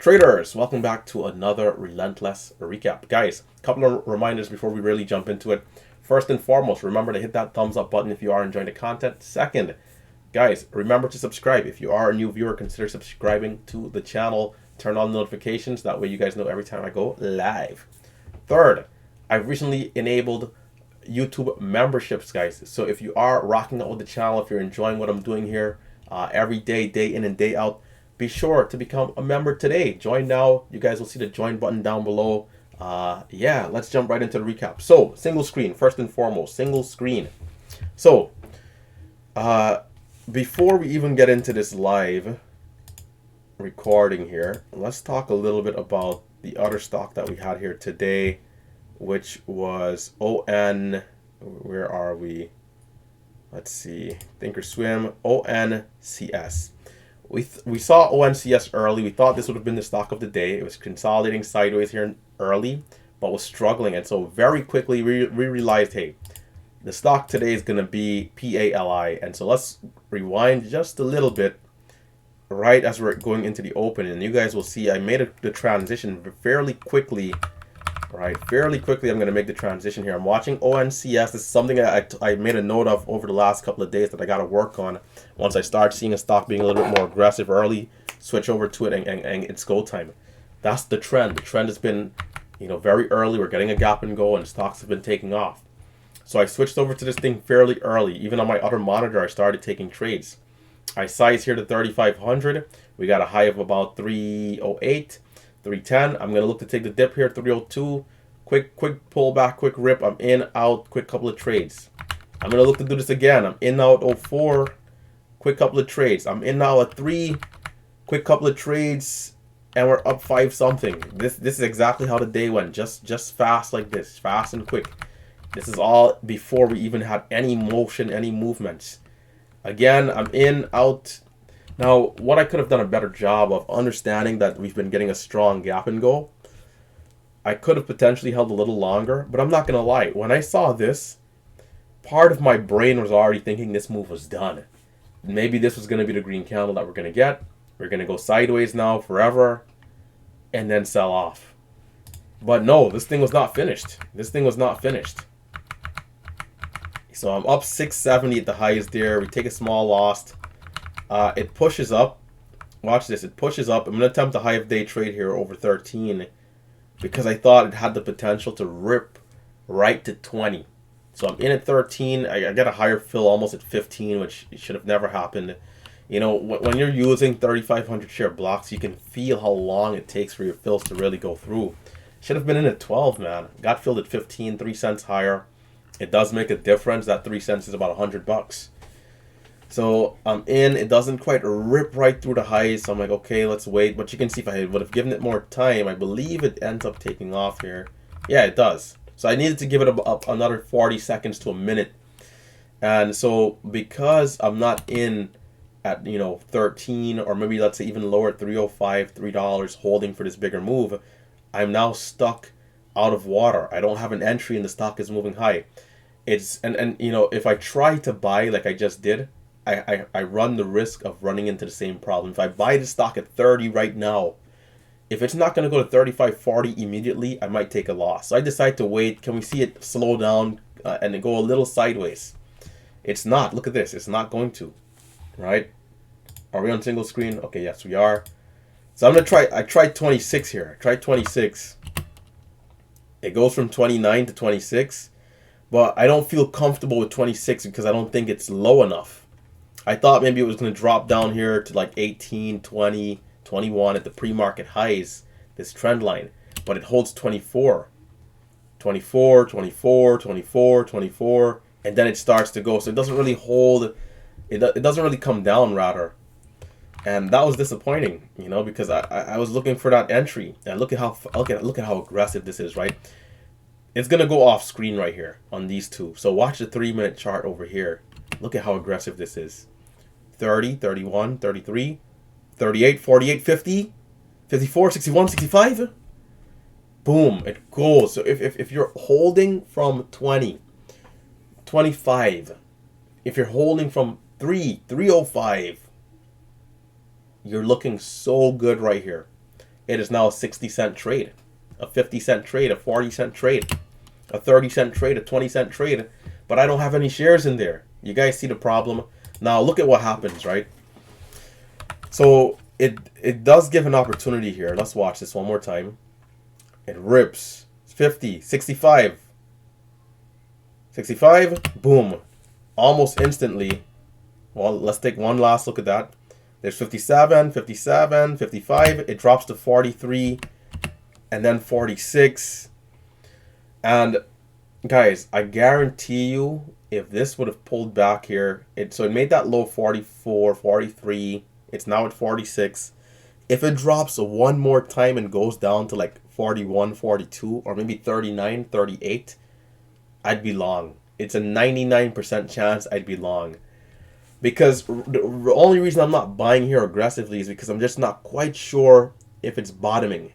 Traders, welcome back to another Relentless recap. Guys, a couple of reminders before we really jump into it. First and foremost, remember to hit that thumbs up button if you are enjoying the content. Second, guys, remember to subscribe. If you are a new viewer, consider subscribing to the channel. Turn on notifications. That way you guys know every time I go live. Third, I've recently enabled YouTube memberships, guys. So if you are rocking out with the channel, if you're enjoying what I'm doing here every day, day in and day out, be sure to become a member today. Join now. You guys will see the join button down below. Yeah, let's jump right into the recap. So, single screen, first and foremost, single screen. So, before we even get into this live recording here, let's talk a little bit about the other stock that we had here today, which was ON. Where are we? Let's see. Thinkorswim, ONCS. We saw ONCS early. We thought this would have been the stock of the day. It was consolidating sideways here early, but was struggling. And so very quickly we realized, hey, the stock today is going to be PALI. And so let's rewind just a little bit right as we're going into the open. And you guys will see I made the transition fairly quickly. Right, fairly quickly I'm going to make the transition here. I'm watching ONCS. This is something that I made a note of over the last couple of days that I got to work on. Once I start seeing a stock being a little bit more aggressive early, switch over to it and it's go time. That's the trend. The trend has been, very early. We're getting a gap and go and stocks have been taking off. So I switched over to this thing fairly early. Even on my other monitor, I started taking trades. I size here to 3,500. We got a high of about 308. 310. I'm gonna look to take the dip here. 302. Quick pullback, quick rip. I'm in, out, quick couple of trades. I'm gonna look to do this again. I'm in now at 04. Quick couple of trades. I'm in now at 3. Quick couple of trades, and we're up 5 something. This is exactly how the day went. Just fast like this, fast and quick. This is all before we even had any motion, any movements. Again, I'm in, out. Now, what I could have done a better job of understanding that we've been getting a strong gap and go, I could have potentially held a little longer, but I'm not going to lie. When I saw this, part of my brain was already thinking this move was done. Maybe this was going to be the green candle that we're going to get. We're going to go sideways now forever and then sell off. But no, this thing was not finished. This thing was not finished. So I'm up 670 at the highest there. We take a small loss. It pushes up. Watch this. It pushes up. I'm going to attempt a high of day trade here over 13 because I thought it had the potential to rip right to 20. So I'm in at 13. I get a higher fill almost at 15, which should have never happened. When you're using 3,500 share blocks, you can feel how long it takes for your fills to really go through. Should have been in at 12, man. Got filled at 15, 3 cents higher. It does make a difference. That 3 cents is about $100. So I'm in. It doesn't quite rip right through the highs. So I'm like, okay, let's wait. But you can see if I would have given it more time, I believe it ends up taking off here. Yeah, it does. So I needed to give it another 40 seconds to a minute. And so because I'm not in at 13 or maybe let's say even lower at 305, $3 holding for this bigger move, I'm now stuck out of water. I don't have an entry and the stock is moving high. It's and if I try to buy like I just did, I run the risk of running into the same problem. If I buy the stock at 30 right now, if it's not going to go to 35, 40 immediately, I might take a loss. So I decide to wait. Can we see it slow down and go a little sideways? It's not. Look at this. It's not going to. Right? Are we on single screen? Okay, yes, we are. So I'm going to try. I tried 26 here. I tried 26. It goes from 29 to 26. But I don't feel comfortable with 26 because I don't think it's low enough. I thought maybe it was going to drop down here to like 18, 20, 21 at the pre-market highs, this trend line. But it holds 24. 24, 24, 24, 24. And then it starts to go. So it doesn't really hold. It doesn't really come down, rather. And that was disappointing, because I was looking for that entry. And look at how aggressive this is, right? It's going to go off screen right here on these two. So watch the 3-minute chart over here. Look at how aggressive this is. 30, 31, 33, 38, 48, 50, 54, 61, 65. Boom, it goes. So if you're holding from 20, 25, if you're holding from 305, you're looking so good right here. it is now a 60-cent trade, a 50-cent trade, a 40-cent trade, a 30-cent trade, a 20-cent trade, but I don't have any shares in there. You guys see the problem? Now look at what happens, right? So it does give an opportunity here. Let's watch this one more time. It rips. 50, 65. 65, boom. Almost instantly. Well, let's take one last look at that. There's 57, 57, 55. It drops to 43 and then 46. And guys, I guarantee you, if this would have pulled back here, so it made that low 44, 43. It's now at 46. If it drops one more time and goes down to like 41, 42, or maybe 39, 38, I'd be long. It's a 99% chance I'd be long. Because the only reason I'm not buying here aggressively is because I'm just not quite sure if it's bottoming.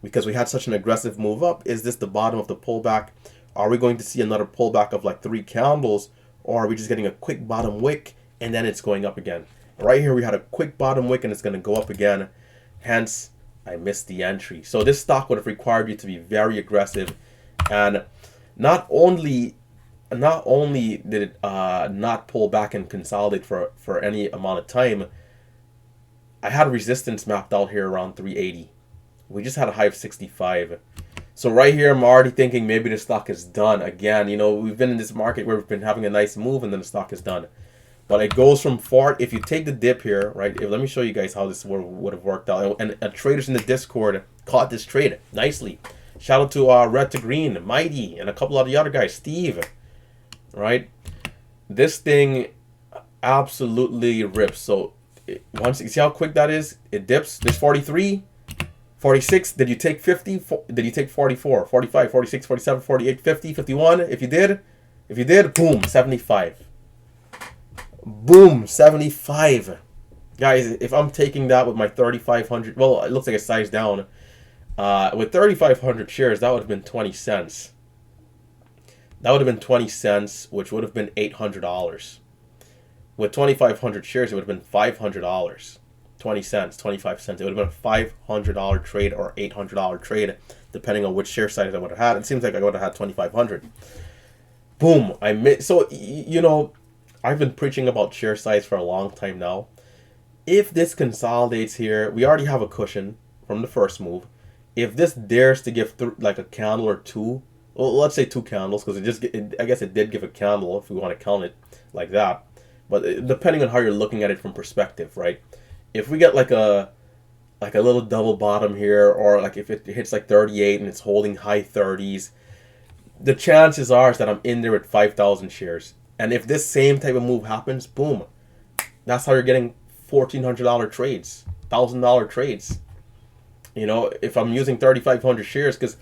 Because we had such an aggressive move up. Is this the bottom of the pullback? Are we going to see another pullback of like 3 candles? Or are we just getting a quick bottom wick and then it's going up again? Right here we had a quick bottom wick and it's going to go up again. Hence, I missed the entry. So this stock would have required you to be very aggressive. And not only did it not pull back and consolidate for any amount of time, I had resistance mapped out here around 380. We just had a high of 65. So right here, I'm already thinking maybe the stock is done. Again, you know, we've been in this market where we've been having a nice move and then the stock is done. But it goes from 4, if you take the dip here, right, let me show you guys how this would have worked out. And traders in the Discord caught this trade nicely. Shout out to Red to Green, Mighty, and a couple of the other guys, Steve. Right? This thing absolutely rips. So once you see how quick that is, it dips. There's 43, 46. Did you take 50? Did you take 44, 45, 46, 47, 48, 50, 51? If you did, boom, 75. Boom, 75. Guys, if I'm taking that with my 3,500, well, it looks like a size down. With 3,500 shares, that would have been 20 cents. That would have been 20 cents, which would have been $800. With 2,500 shares, it would have been $500. 20 cents, 25 cents. It would have been a $500 trade or $800 trade, depending on which share size I would have had. It seems like I would have had 2,500. Boom. So, you know, I've been preaching about share size for a long time now. If this consolidates here, we already have a cushion from the first move. If this dares to give like a candle or two, well, let's say 2 candles, because I guess it did give a candle if we want to count it like that. But depending on how you're looking at it from perspective, right? If we get like a little double bottom here, or like if it hits like 38 and it's holding high 30s, the chances are that I'm in there at 5,000 shares. And if this same type of move happens, boom, that's how you're getting $1,400 trades, $1,000 trades. You know, if I'm using 3,500 shares, because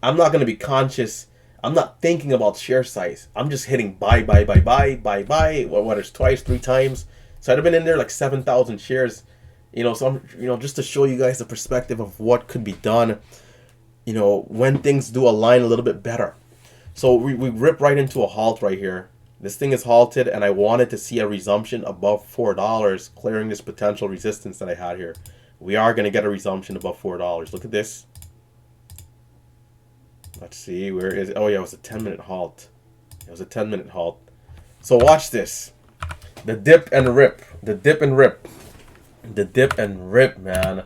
I'm not going to be conscious. I'm not thinking about share size. I'm just hitting buy, whether it's twice, 3 times. So I'd have been in there like 7,000 shares. You know, so I'm, just to show you guys the perspective of what could be done, you know, when things do align a little bit better. So we rip right into a halt right here. This thing is halted, and I wanted to see a resumption above $4, clearing this potential resistance that I had here. We are going to get a resumption above $4. Look at this. Let's see, where is it? Oh yeah, it was a 10-minute halt. It was a 10-minute halt. So watch this. The dip and rip. The dip and rip. The dip and rip, man.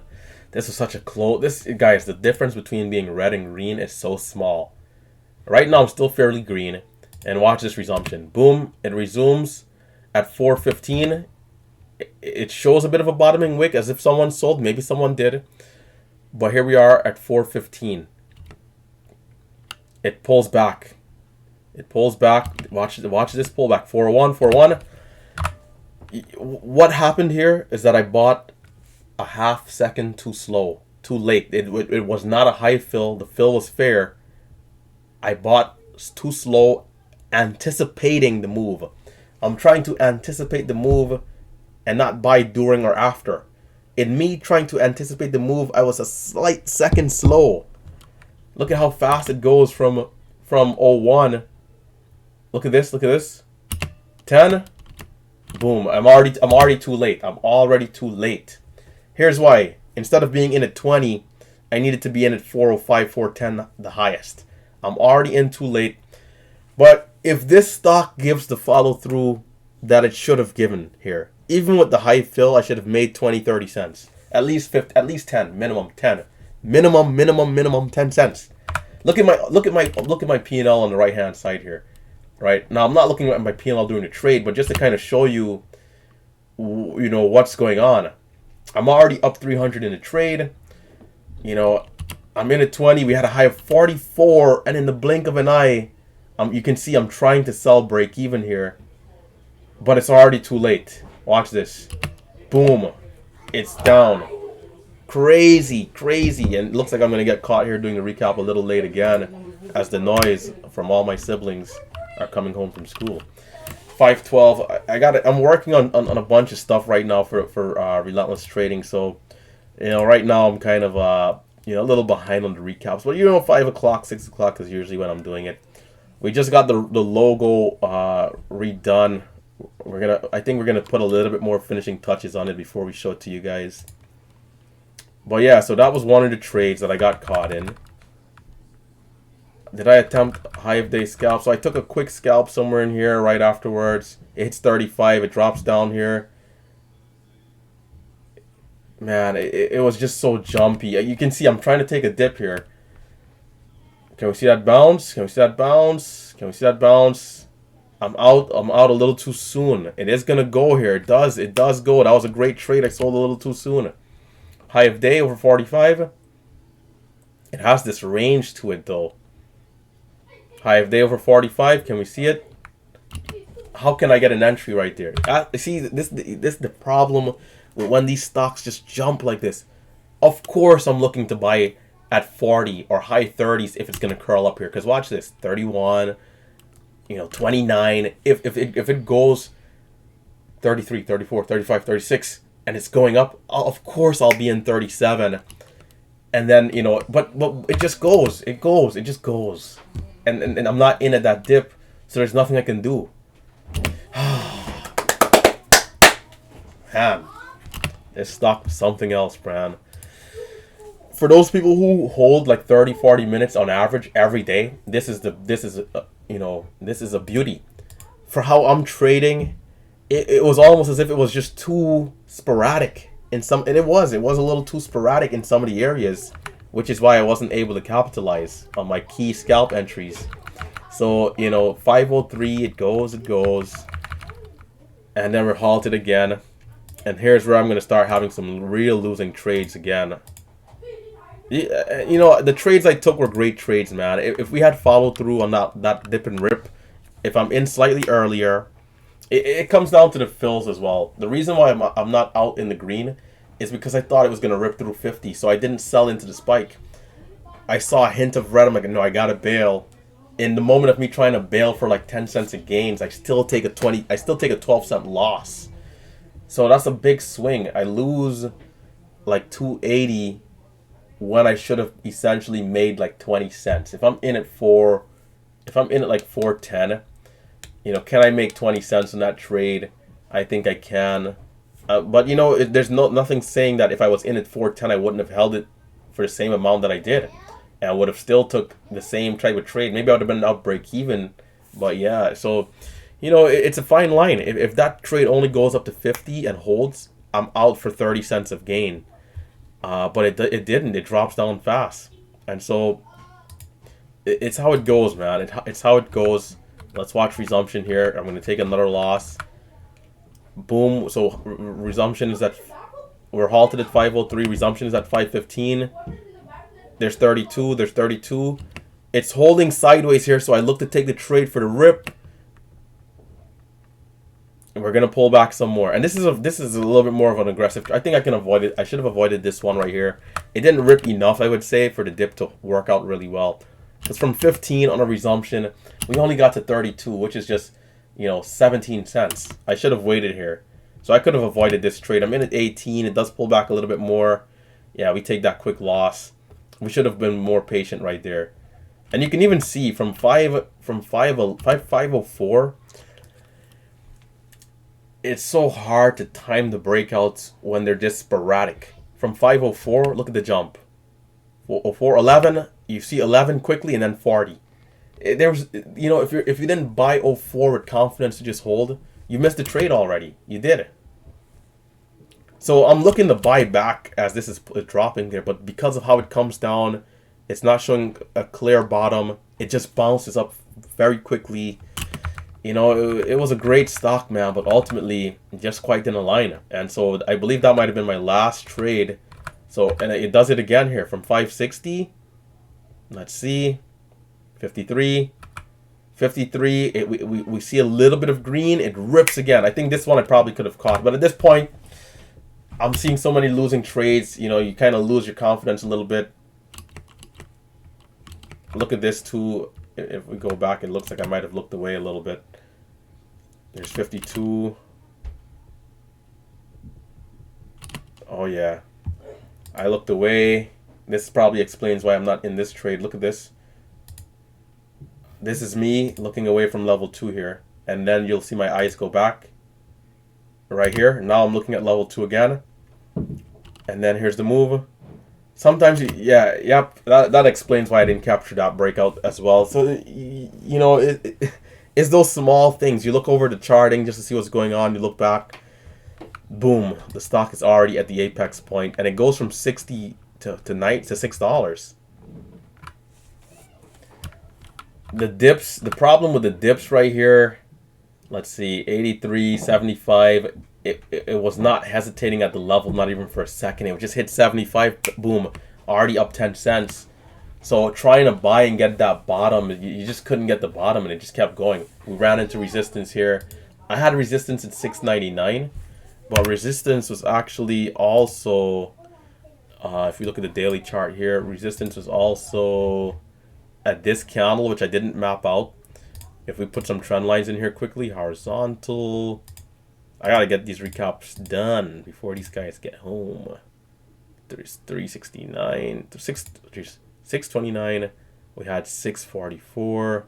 This was such a close. Guys, the difference between being red and green is so small. Right now, I'm still fairly green. And watch this resumption. Boom, it resumes at 4:15. It shows a bit of a bottoming wick as if someone sold. Maybe someone did. But here we are at 4:15. It pulls back. It pulls back. Watch this pullback. 401, 401. What happened here is that I bought a half second too slow, too late. It was not a high fill. The fill was fair. I bought too slow, anticipating the move. I'm trying to anticipate the move and not buy during or after. In me trying to anticipate the move, I was a slight second slow. Look at how fast it goes from 01. Look at this. 10. Boom. I'm already too late. I'm already too late. Here's why. Instead of being in at 20, I needed to be in at 405, 410, the highest. I'm already in too late. But if this stock gives the follow through that it should have given here, even with the high fill, I should have made 20, 30 cents. At least 50, at least 10, minimum 10. Minimum 10 cents. Look at my P&L on the right hand side here. Right? Now I'm not looking at my P&L during the trade, but just to kind of show you what's going on. I'm already up 300 in the trade. I'm in at 20. We had a high of 44, and in the blink of an eye, you can see I'm trying to sell break even here, but it's already too late. Watch this. Boom. It's down. Crazy, and it looks like I'm going to get caught here doing the recap a little late again, as the noise from all my siblings are coming home from school. 512. I'm working on a bunch of stuff right now for Relentless trading. So, right now I'm kind of a little behind on the recaps. But 5 o'clock, 6 o'clock is usually when I'm doing it. We just got the logo redone. I think we're gonna put a little bit more finishing touches on it before we show it to you guys. But yeah, so that was one of the trades that I got caught in. Did I attempt high of day scalp? So I took a quick scalp somewhere in here right afterwards. It hits 35. It drops down here. Man, it was just so jumpy. You can see I'm trying to take a dip here. Can we see that bounce? Can we see that bounce? Can we see that bounce? I'm out a little too soon. It is gonna go here. It does go. That was a great trade. I sold a little too soon. High of day over 45. It has this range to it though. High of day over 45. Can we see it? How can I get an entry right there? See, this is the problem with when these stocks just jump like this. Of course, I'm looking to buy at 40 or high 30s if it's gonna curl up here. Because watch this, 31, 29. If it goes 33, 34, 35, 36, and it's going up, of course I'll be in 37. And then but it just goes. It just goes. And I'm not in at that dip, so there's nothing I can do. Man, this stock was something else, man. For those people who hold like 30-40 minutes on average every day, this is a beauty. For how I'm trading, it was almost as if it was just too sporadic and it was a little too sporadic in some of the areas, which is why I wasn't able to capitalize on my key scalp entries. So 503, it goes, and then we're halted again, and here's where I'm going to start having some real losing trades again. The trades I took were great trades, man. If we had followed through on that dip and rip, if I'm in slightly earlier, it comes down to the fills as well. The reason why I'm not out in the green is because I thought it was going to rip through 50, so I didn't sell into the spike. I saw a hint of red. I'm like, no, I got to bail. In the moment of me trying to bail for like 10 cents of gains, I still take a 12-cent loss. So that's a big swing. I lose like 280 when I should have essentially made like 20 cents. If I'm in at like 410, can I make 20 cents on that trade? I think I can. But there's nothing saying that if I was in at 410, I wouldn't have held it for the same amount that I did, and I would have still took the same type of trade. Maybe I would have been out break even. But yeah, so it's a fine line. If that trade only goes up to 50 and holds, I'm out for 30 cents of gain. But it didn't. It drops down fast, and so it's how it goes, man. It's how it goes. Let's watch resumption here. I'm going to take another loss. Boom. So resumption is at, we're halted at 503. Resumption is at 515. There's 32. It's holding sideways here, so I look to take the trade for the rip. And we're going to pull back some more. And this is a little bit more of an aggressive. I think I can avoid it. I should have avoided this one right here. It didn't rip enough, I would say, for the dip to work out really well. Because from 15 on a resumption, we only got to 32, which is just, 17 cents. I should have waited here. So I could have avoided this trade. I'm in at 18. It does pull back a little bit more. Yeah, we take that quick loss. We should have been more patient right there. And you can even see from 504, it's so hard to time the breakouts when they're this sporadic. From 504, look at the jump. For 11, you see 11 quickly and then 40. There was, you know, if you didn't buy 04 with confidence to just hold, you missed the trade already. You did it. So I'm looking to buy back as this is dropping there, but because of how it comes down, it's not showing a clear bottom. It just bounces up very quickly. You know, it was a great stock, man, but ultimately just quite didn't align. And so I believe that might have been my last trade. So, and it does it again here from 560. Let's see. 53. 53. We see a little bit of green. It rips again. I think this one I probably could have caught. But at this point, I'm seeing so many losing trades. You know, you kind of lose your confidence a little bit. Look at this too. If we go back, it looks like I might have looked away a little bit. There's 52. Oh, yeah. I looked away. This probably explains why I'm not in this trade. Look at this. This is me looking away from level 2 here. And then you'll see my eyes go back. Right here. Now I'm looking at level 2 again. And then here's the move. Sometimes, that explains why I didn't capture that breakout as well. So, you know, it's those small things. You look over the charting just to see what's going on. You look back. Boom. The stock is already at the apex point. And it goes from 60 to $6. The dips, the problem with the dips right here, let's see, 83, 75. It was not hesitating at the level, not even for a second. It just hit 75, boom, already up 10 cents. So trying to buy and get that bottom, you just couldn't get the bottom, and it just kept going. We ran into resistance here. I had resistance at 6.99, but resistance was actually also, if you look at the daily chart here, resistance was also at this candle, which I didn't map out. If we put some trend lines in here quickly, horizontal. I gotta get these recaps done before these guys get home. There's 369, 629. We had 644.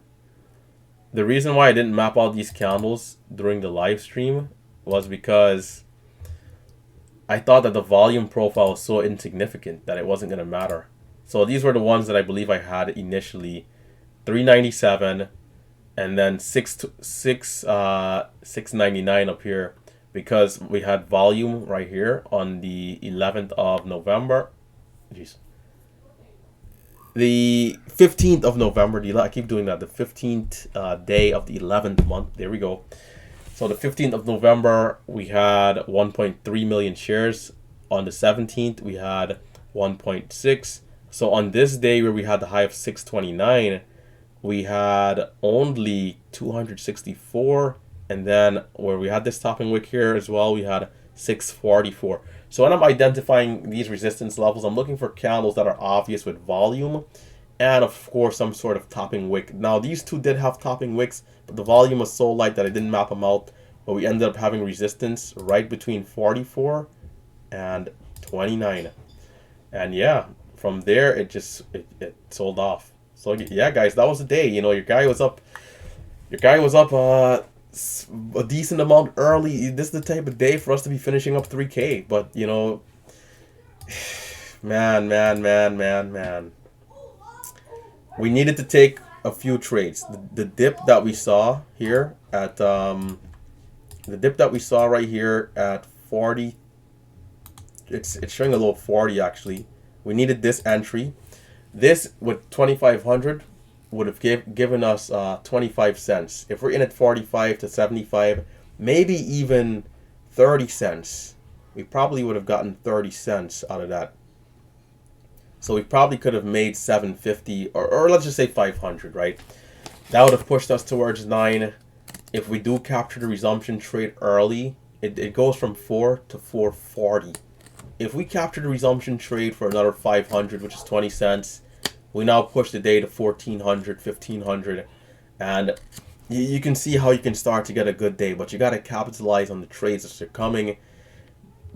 The reason why I didn't map out these candles during the live stream was because I thought that the volume profile was so insignificant that it wasn't gonna matter. So these were the ones that I believe I had initially. 397 and then 699 up here, because we had volume right here on the 11th of November. Jeez. The 15th of November, I keep doing that, the 15th day of the 11th month. There we go. So the 15th of November, we had 1.3 million shares. On the 17th, we had 1.6. So on this day where we had the high of 629, we had only 264. And then where we had this topping wick here as well, we had 644. So when I'm identifying these resistance levels, I'm looking for candles that are obvious with volume and, of course, some sort of topping wick. Now, these two did have topping wicks, but the volume was so light that I didn't map them out. But we ended up having resistance right between 44 and 29. And yeah, from there, it sold off. So yeah, guys, that was the day. You know, your guy was up a decent amount early. This is the type of day for us to be finishing up 3K. But, you know, man. We needed to take a few trades. The dip that we saw here at the dip that we saw right here at 40. It's showing a low of 40 actually. We needed this entry. This with 2,500 would have given us 25 cents. If we're in at 45 to 75, maybe even 30 cents, we probably would have gotten 30 cents out of that. So we probably could have made 750 or let's just say 500, right? That would have pushed us towards 9. If we do capture the resumption trade early, it goes from 4 to 440. If we capture the resumption trade for another 500, which is 20 cents, we now push the day to 1,400, 1,500, and you can see how you can start to get a good day. But you got to capitalize on the trades as they're coming.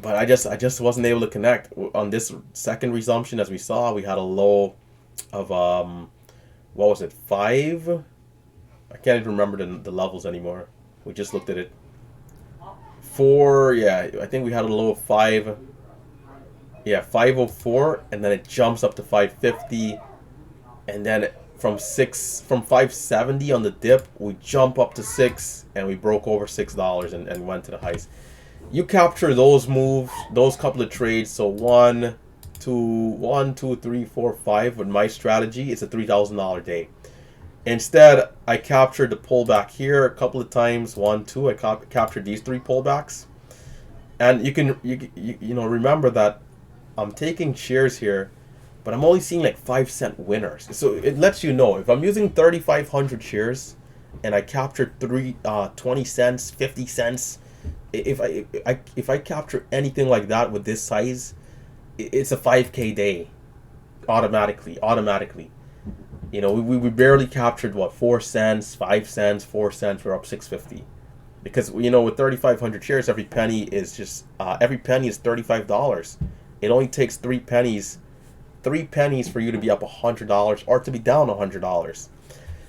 But I just wasn't able to connect on this second resumption. As we saw, we had a low of what was it, 5? I can't even remember the levels anymore. We just looked at it. 4, yeah, I think we had a low of 5. Yeah, 504, and then it jumps up to 550, and then from 570 on the dip, we jump up to 6, and we broke over $6 and went to the highs. You capture those moves, those couple of trades. So 1, 2, 3, 4, 5. With my strategy, it's a $3,000 day. Instead, I captured the pullback here a couple of times. 1, 2. I captured these 3 pullbacks, and you know, remember that I'm taking shares here, but I'm only seeing like 5-cent winners. So it lets you know if I'm using 3,500 shares and I captured 20 cents, 50 cents. If I capture anything like that with this size, it's a 5K day automatically. You know, we barely captured what, 4 cents, 5 cents, 4 cents. We're up 650. Because, you know, with 3,500 shares, every penny is $35. It only takes 3 pennies for you to be up $100 or to be down $100.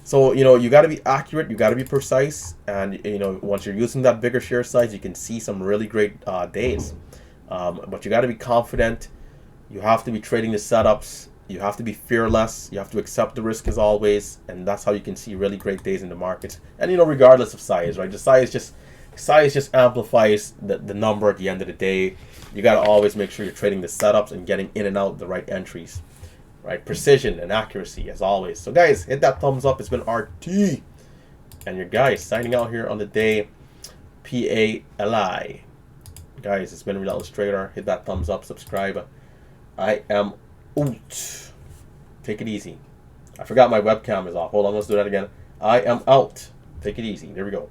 So, you know, you got to be accurate, you got to be precise, and, you know, once you're using that bigger share size, you can see some really great days. But you got to be confident. You have to be trading the setups. You have to be fearless. You have to accept the risk as always, and that's how you can see really great days in the markets. And, you know, regardless of size, right? The size just amplifies the number at the end of the day. You got to always make sure you're trading the setups and getting in and out the right entries, right? Precision and accuracy as always. So guys, hit that thumbs up. It's been RT, and your guys signing out here on the day. PALI. Guys, it's been Relentless Trader. Hit that thumbs up, subscribe. I am out. Take it easy. I forgot my webcam is off. Hold on, let's do that again. I am out. Take it easy. There we go.